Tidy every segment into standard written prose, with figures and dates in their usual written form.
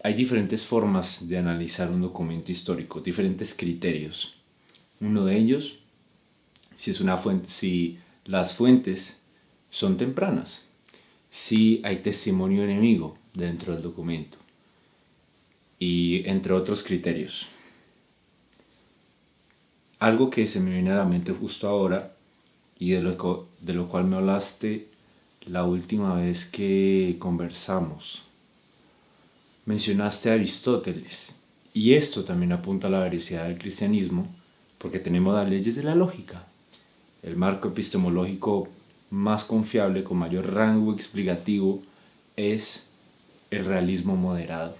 hay diferentes formas de analizar un documento histórico, diferentes criterios. Uno de ellos, si las fuentes son tempranas, si hay testimonio enemigo dentro del documento y entre otros criterios. Algo que se me viene a la mente justo ahora y de lo cual me hablaste la última vez que conversamos. Mencionaste a Aristóteles y esto también apunta a la veracidad del cristianismo porque tenemos las leyes de la lógica, el marco epistemológico más confiable con mayor rango explicativo es el realismo moderado.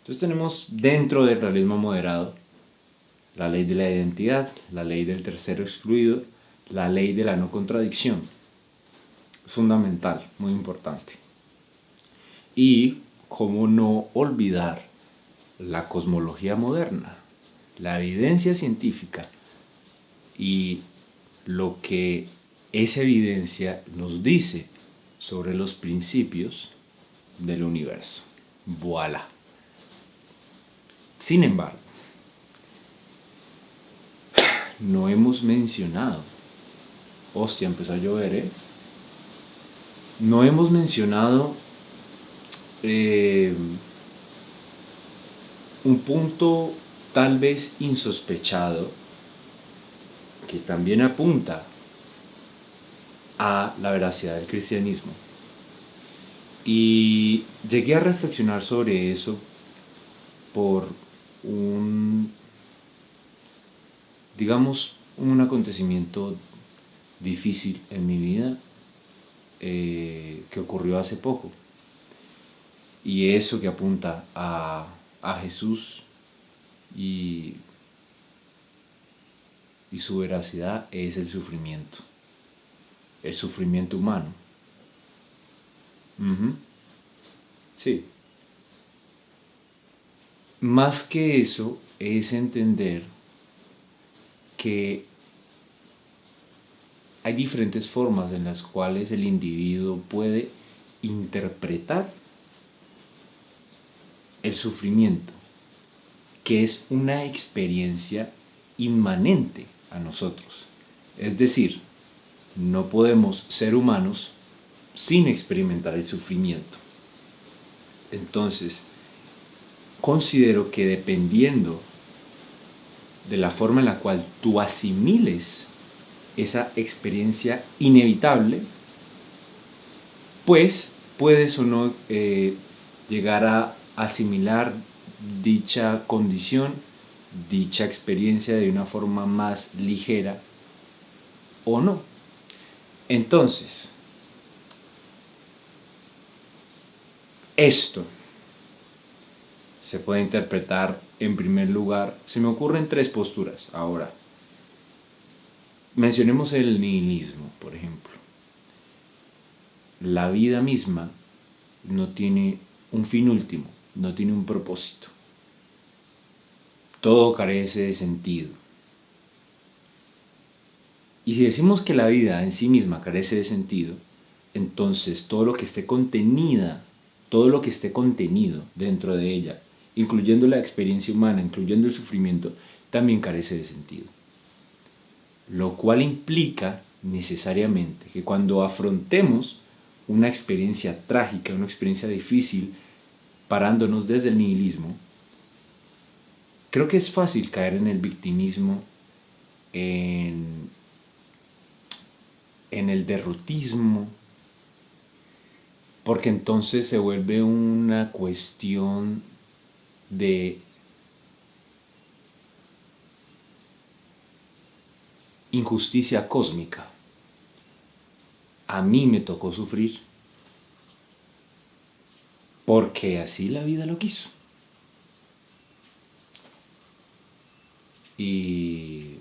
Entonces tenemos dentro del realismo moderado la ley de la identidad, la ley del tercero excluido, la ley de la no contradicción. Es fundamental, muy importante. Y cómo no olvidar la cosmología moderna, la evidencia científica y lo que esa evidencia nos dice sobre los principios del universo. Voilà. Sin embargo, no hemos mencionado, hostia, empezó a llover, no hemos mencionado un punto tal vez insospechado que también apunta a la veracidad del cristianismo. Y llegué a reflexionar sobre eso por un acontecimiento difícil en mi vida que ocurrió hace poco. Y eso que apunta a Jesús y su veracidad es el sufrimiento humano. Sí. Más que eso es entender que hay diferentes formas en las cuales el individuo puede interpretar el sufrimiento, que es una experiencia inmanente a nosotros. Es decir, no podemos ser humanos sin experimentar el sufrimiento. Entonces, considero que dependiendo de la forma en la cual tú asimiles esa experiencia inevitable, pues puedes o no llegar a asimilar dicha condición, dicha experiencia de una forma más ligera o no. Entonces, esto se puede interpretar en primer lugar, se me ocurren tres posturas ahora. Mencionemos el nihilismo, por ejemplo. La vida misma no tiene un fin último, no tiene un propósito. Todo carece de sentido. Y si decimos que la vida en sí misma carece de sentido, entonces todo lo que esté contenido dentro de ella, incluyendo la experiencia humana, incluyendo el sufrimiento, también carece de sentido. Lo cual implica necesariamente que cuando afrontemos una experiencia trágica, una experiencia difícil, parándonos desde el nihilismo, creo que es fácil caer en el victimismo, en el derrotismo, porque entonces se vuelve una cuestión de injusticia cósmica. A mí me tocó sufrir porque así la vida lo quiso. Y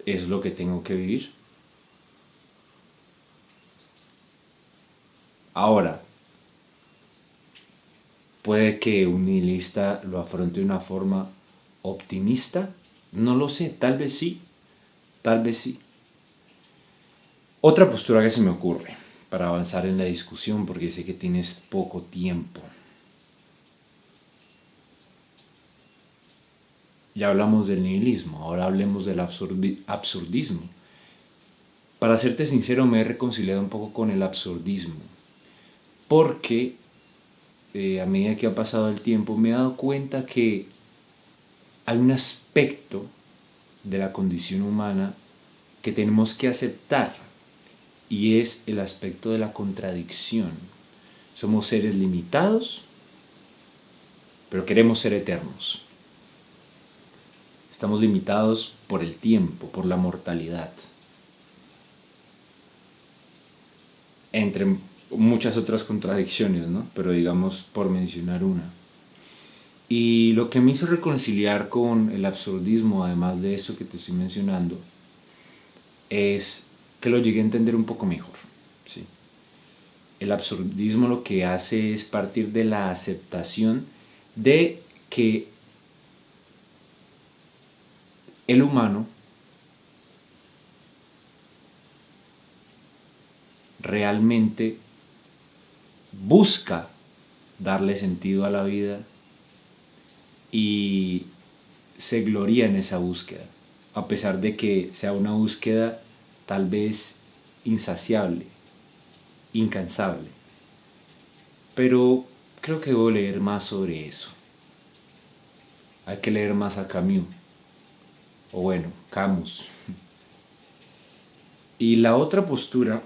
es lo que tengo que vivir. Ahora, puede que un nihilista lo afronte de una forma optimista, no lo sé, tal vez sí. Otra postura que se me ocurre, para avanzar en la discusión porque sé que tienes poco tiempo. Ya hablamos del nihilismo, ahora hablemos del absurdismo. Para serte sincero, me he reconciliado un poco con el absurdismo, porque a medida que ha pasado el tiempo me he dado cuenta que hay un aspecto de la condición humana que tenemos que aceptar, y es el aspecto de la contradicción. Somos seres limitados, pero queremos ser eternos. Estamos limitados por el tiempo, por la mortalidad, entre muchas otras contradicciones, ¿no? Pero digamos, por mencionar una. Y lo que me hizo reconciliar con el absurdismo, además de esto que te estoy mencionando, es que lo llegué a entender un poco mejor, ¿sí? El absurdismo lo que hace es partir de la aceptación de que el humano realmente busca darle sentido a la vida y se gloria en esa búsqueda, a pesar de que sea una búsqueda tal vez insaciable, incansable. Pero creo que debo leer más sobre eso. Hay que leer más a Camus, o bueno, Camus. Y la otra postura,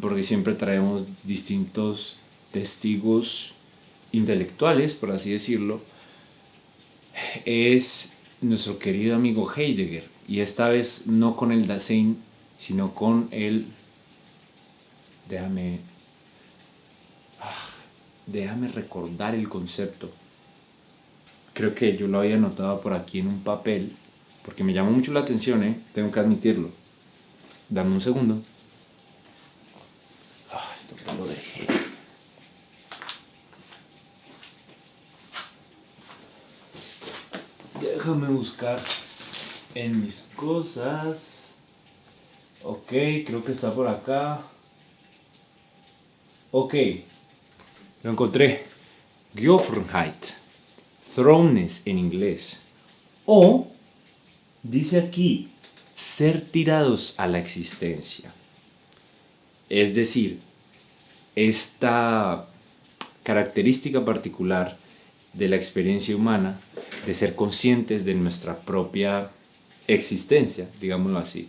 porque siempre traemos distintos testigos intelectuales, por así decirlo, es nuestro querido amigo Heidegger, y esta vez no con el Dasein, sino con el... Déjame recordar el concepto. Creo que yo lo había anotado por aquí en un papel, porque me llamó mucho la atención, tengo que admitirlo. Dame un segundo. ¿Dónde lo dejé? Déjame buscar en mis cosas. Ok, creo que está por acá. Ok, lo encontré. Geoffrenheit, thrownness en inglés. O, dice aquí, ser tirados a la existencia. Es decir, esta característica particular de la experiencia humana, de ser conscientes de nuestra propia existencia, digámoslo así,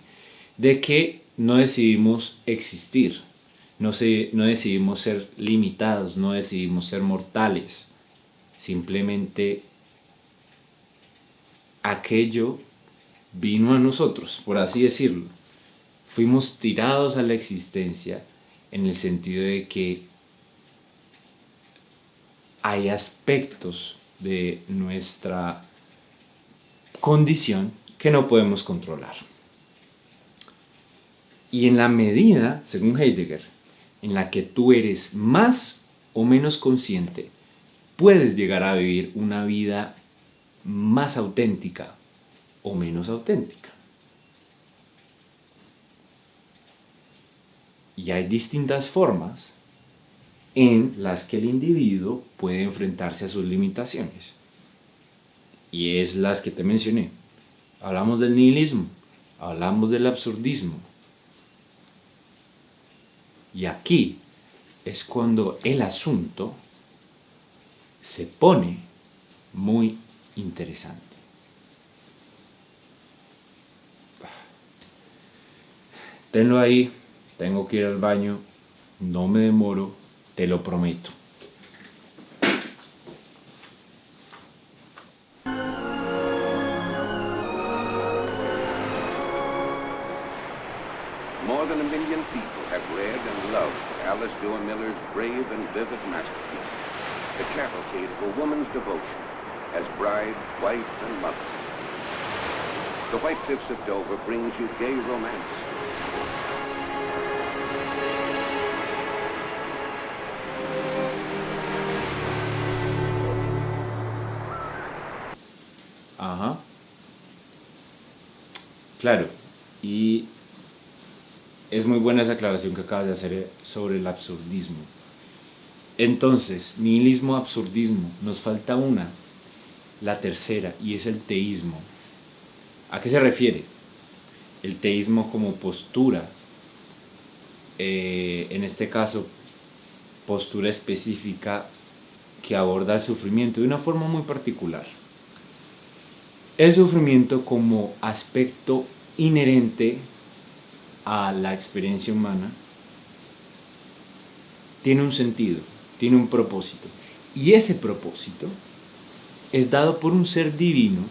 de que no decidimos existir, no decidimos ser limitados, no decidimos ser mortales, simplemente aquello vino a nosotros, por así decirlo. Fuimos tirados a la existencia en el sentido de que hay aspectos de nuestra condición que no podemos controlar. Y en la medida, según Heidegger, en la que tú eres más o menos consciente, puedes llegar a vivir una vida más auténtica o menos auténtica. Y hay distintas formas en las que el individuo puede enfrentarse a sus limitaciones. Y es las que te mencioné. Hablamos del nihilismo, hablamos del absurdismo. Y aquí es cuando el asunto se pone muy interesante. Tenlo ahí, tengo que ir al baño, no me demoro, te lo prometo. More than 1 million people have read and loved Alice Joy Miller's brave and vivid masterpiece, The Cavalcade of a Woman's Devotion as Bride, Wife, and Mother. The White Cliffs of Dover brings you gay romance. Ajá. Claro. Y es muy buena esa aclaración que acabas de hacer sobre el absurdismo. Entonces, nihilismo, absurdismo, nos falta una, la tercera, y es el teísmo. ¿A qué se refiere? El teísmo como postura, en este caso, postura específica que aborda el sufrimiento de una forma muy particular. El sufrimiento como aspecto inherente a la experiencia humana tiene un sentido, tiene un propósito. Y ese propósito es dado por un ser divino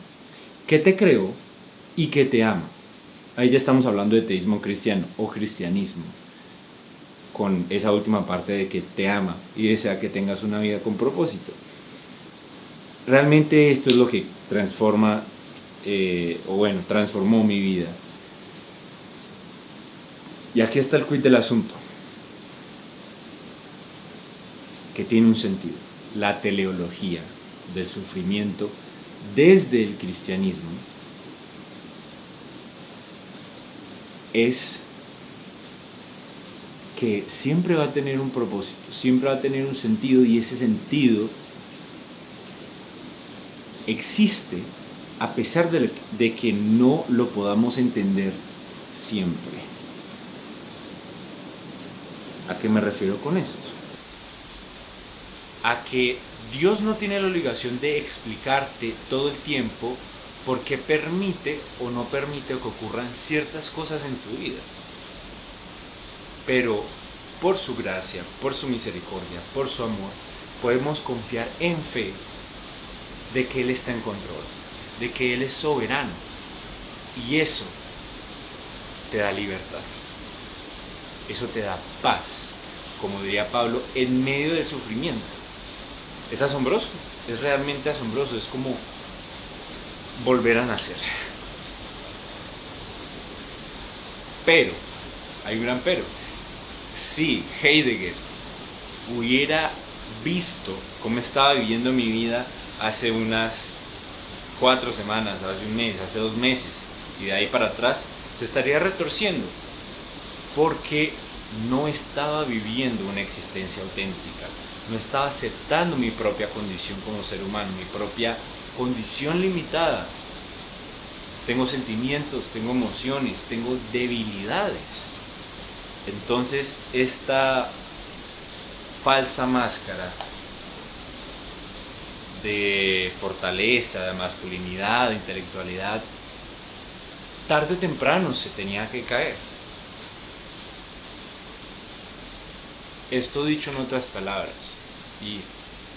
que te creó y que te ama. Ahí ya estamos hablando de teísmo cristiano o cristianismo, con esa última parte de que te ama y desea que tengas una vida con propósito. Realmente esto es lo que transformó mi vida. Y aquí está el quid del asunto, que tiene un sentido. La teleología del sufrimiento desde el cristianismo es que siempre va a tener un propósito, siempre va a tener un sentido, y ese sentido existe a pesar de que no lo podamos entender siempre. ¿A qué me refiero con esto? A que Dios no tiene la obligación de explicarte todo el tiempo por qué permite o no permite que ocurran ciertas cosas en tu vida. Pero por su gracia, por su misericordia, por su amor, podemos confiar en fe de que Él está en control, de que Él es soberano. Y eso te da libertad. Eso te da paz, como diría Pablo, en medio del sufrimiento. Es asombroso, es realmente asombroso, es como volver a nacer. Pero, hay un gran pero. Si Heidegger hubiera visto cómo estaba viviendo mi vida hace unas 4 semanas, hace un mes, hace 2 meses, y de ahí para atrás, se estaría retorciendo, porque no estaba viviendo una existencia auténtica, no estaba aceptando mi propia condición como ser humano, mi propia condición limitada. Tengo sentimientos, tengo emociones, tengo debilidades. Entonces esta falsa máscara de fortaleza, de masculinidad, de intelectualidad, tarde o temprano se tenía que caer. Esto dicho en otras palabras, y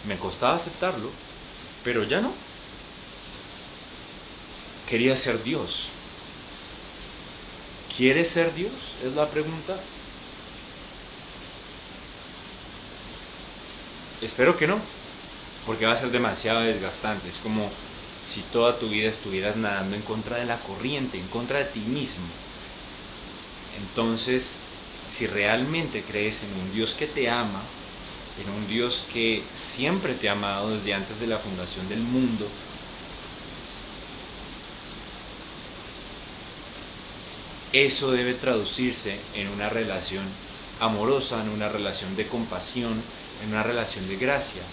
me costaba aceptarlo, pero ya no. Quería ser Dios. ¿Quieres ser Dios? Es la pregunta. Espero que no, porque va a ser demasiado desgastante. Es como si toda tu vida estuvieras nadando en contra de la corriente, en contra de ti mismo. Entonces, si realmente crees en un Dios que te ama, en un Dios que siempre te ha amado desde antes de la fundación del mundo, eso debe traducirse en una relación amorosa, en una relación de compasión, en una relación de gracia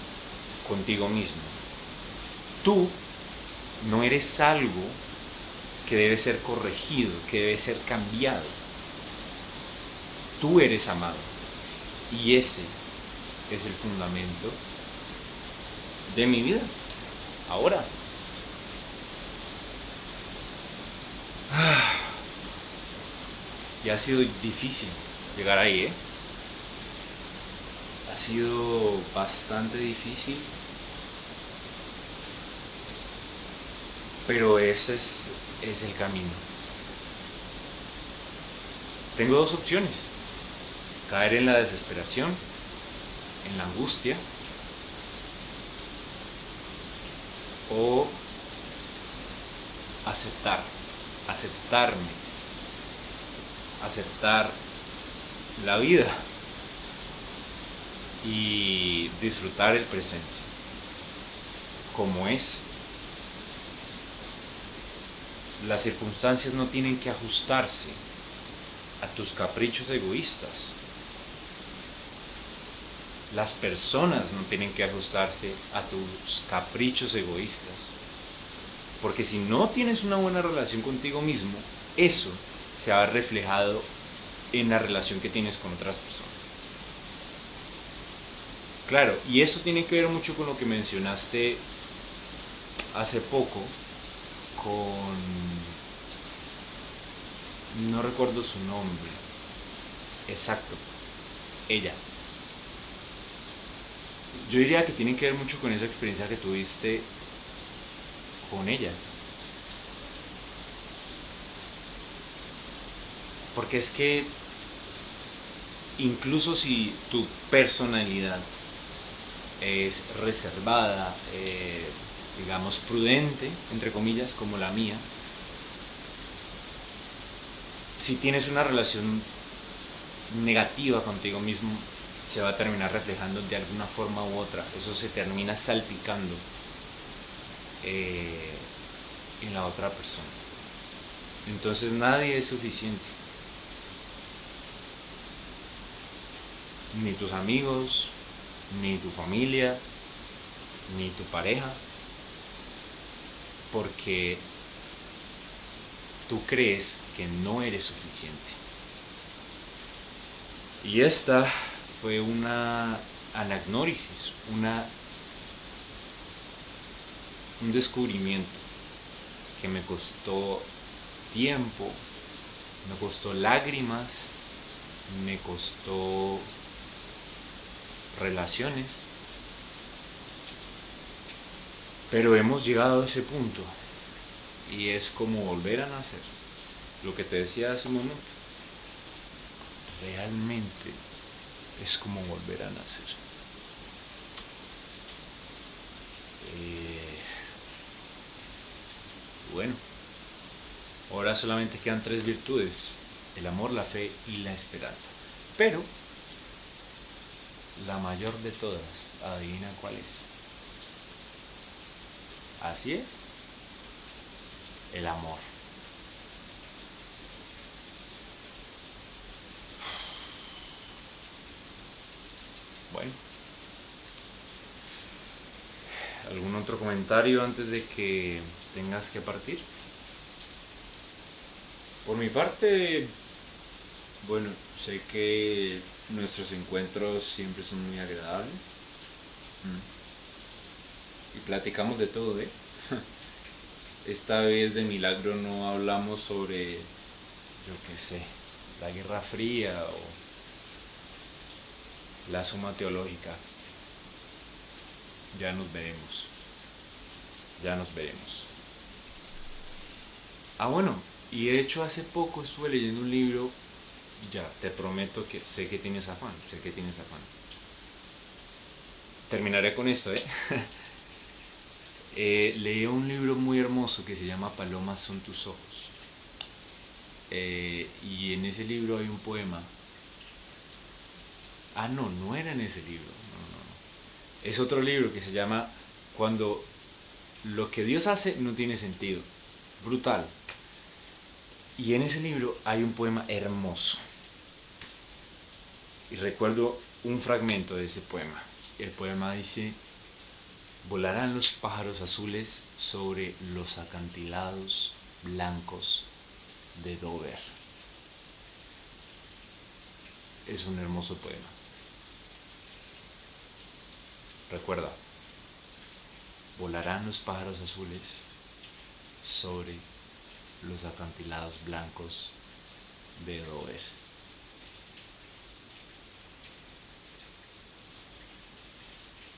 contigo mismo. Tú no eres algo que debe ser corregido, que debe ser cambiado. Tú eres amado. Y ese es el fundamento de mi vida. Ahora. Y ha sido difícil llegar ahí, Ha sido bastante difícil. Pero ese es el camino. Tengo 2 opciones. Caer en la desesperación, en la angustia, o aceptarme, aceptar la vida y disfrutar el presente como es. Las circunstancias no tienen que ajustarse a tus caprichos egoístas. Las personas no tienen que ajustarse a tus caprichos egoístas. Porque si no tienes una buena relación contigo mismo, eso se va a ver reflejado en la relación que tienes con otras personas. Claro, y esto tiene que ver mucho con lo que mencionaste hace poco, con... no recuerdo su nombre. Exacto, ella. Yo diría que tiene que ver mucho con esa experiencia que tuviste con ella. Porque es que incluso si tu personalidad es reservada, digamos prudente, entre comillas, como la mía, si tienes una relación negativa contigo mismo, se va a terminar reflejando de alguna forma u otra. Eso se termina salpicando en la otra persona. Entonces nadie es suficiente. Ni tus amigos, ni tu familia, ni tu pareja. Porque tú crees que no eres suficiente. Y esta fue una anagnórisis, un descubrimiento que me costó tiempo, me costó lágrimas, me costó relaciones, pero hemos llegado a ese punto y es como volver a nacer. Lo que te decía hace un momento, realmente es como volver a nacer. Bueno, ahora solamente quedan 3 virtudes: el amor, la fe y la esperanza. Pero la mayor de todas, adivina cuál es. Así es, el amor. Bueno, ¿algún otro comentario antes de que tengas que partir? Por mi parte, bueno, sé que nuestros encuentros siempre son muy agradables. Y platicamos de todo, ¿eh? Esta vez de milagro no hablamos sobre, yo qué sé, la Guerra Fría o la Suma Teológica. Ya nos veremos. Ya nos veremos. Ah, bueno, y de hecho hace poco estuve leyendo un libro. Ya, te prometo que sé que tienes afán, sé que tienes afán. Terminaré con esto, ¿eh? Leí un libro muy hermoso que se llama Palomas son tus ojos. Y en ese libro hay un poema. Ah, no, no era en ese libro. No. Es otro libro que se llama Cuando lo que Dios hace no tiene sentido. Brutal. Y en ese libro hay un poema hermoso. Y recuerdo un fragmento de ese poema. El poema dice: volarán los pájaros azules sobre los acantilados blancos de Dover. Es un hermoso poema. Recuerda, volarán los pájaros azules sobre los acantilados blancos de Dover.